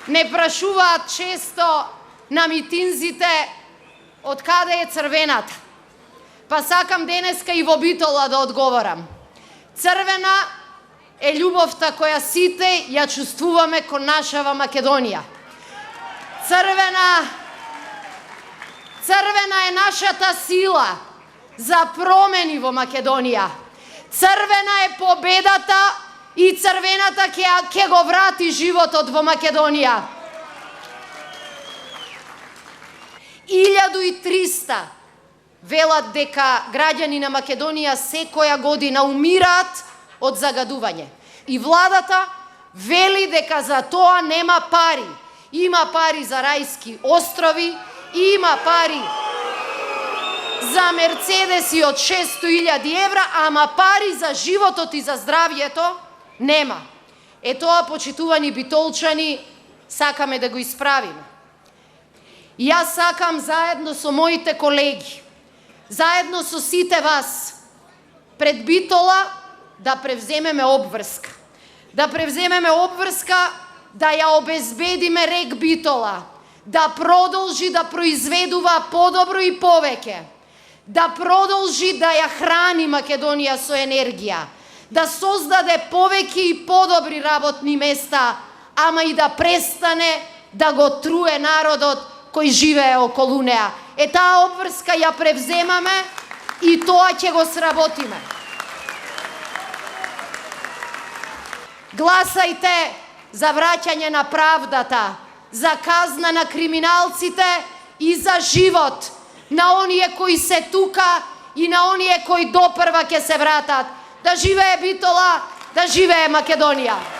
не прашуваат често на митинзите од каде е црвената. Па сакам денеска и во Битола да одговорам. Црвена е љубовта која сите ја чувствуваме кон нашава Македонија. Црвена е нашата сила за промени во Македонија. Црвена е победата и црвената ќе го врати животот во Македонија. 1300 велат дека граѓани на Македонија секоја година умираат од загадување. И владата вели дека за тоа нема пари. Има пари за Рајски острови, има пари за мерцедеси од 600.000 евра, ама пари за животот и за здравјето нема. Е тоа, почитувани битолчани, сакаме да го исправиме. И јас сакам заедно со моите колеги, заедно со сите вас, пред Битола да превземеме обврска. Да превземеме обврска да ја обезбедиме рек Битола, да продолжи да произведува подобро и повеќе, да продолжи да ја храни Македонија со енергија, да создаде повеќе и подобри работни места, ама и да престане да го труе народот кој живее околу неа. Е, таа обврска ја превземаме и тоа ќе го сработиме. Гласајте за враќање на правдата, за казна на криминалците и за живот на оние кои се тука и на оние кои допрва ќе се вратат. Да живее Битола, да живее Македонија!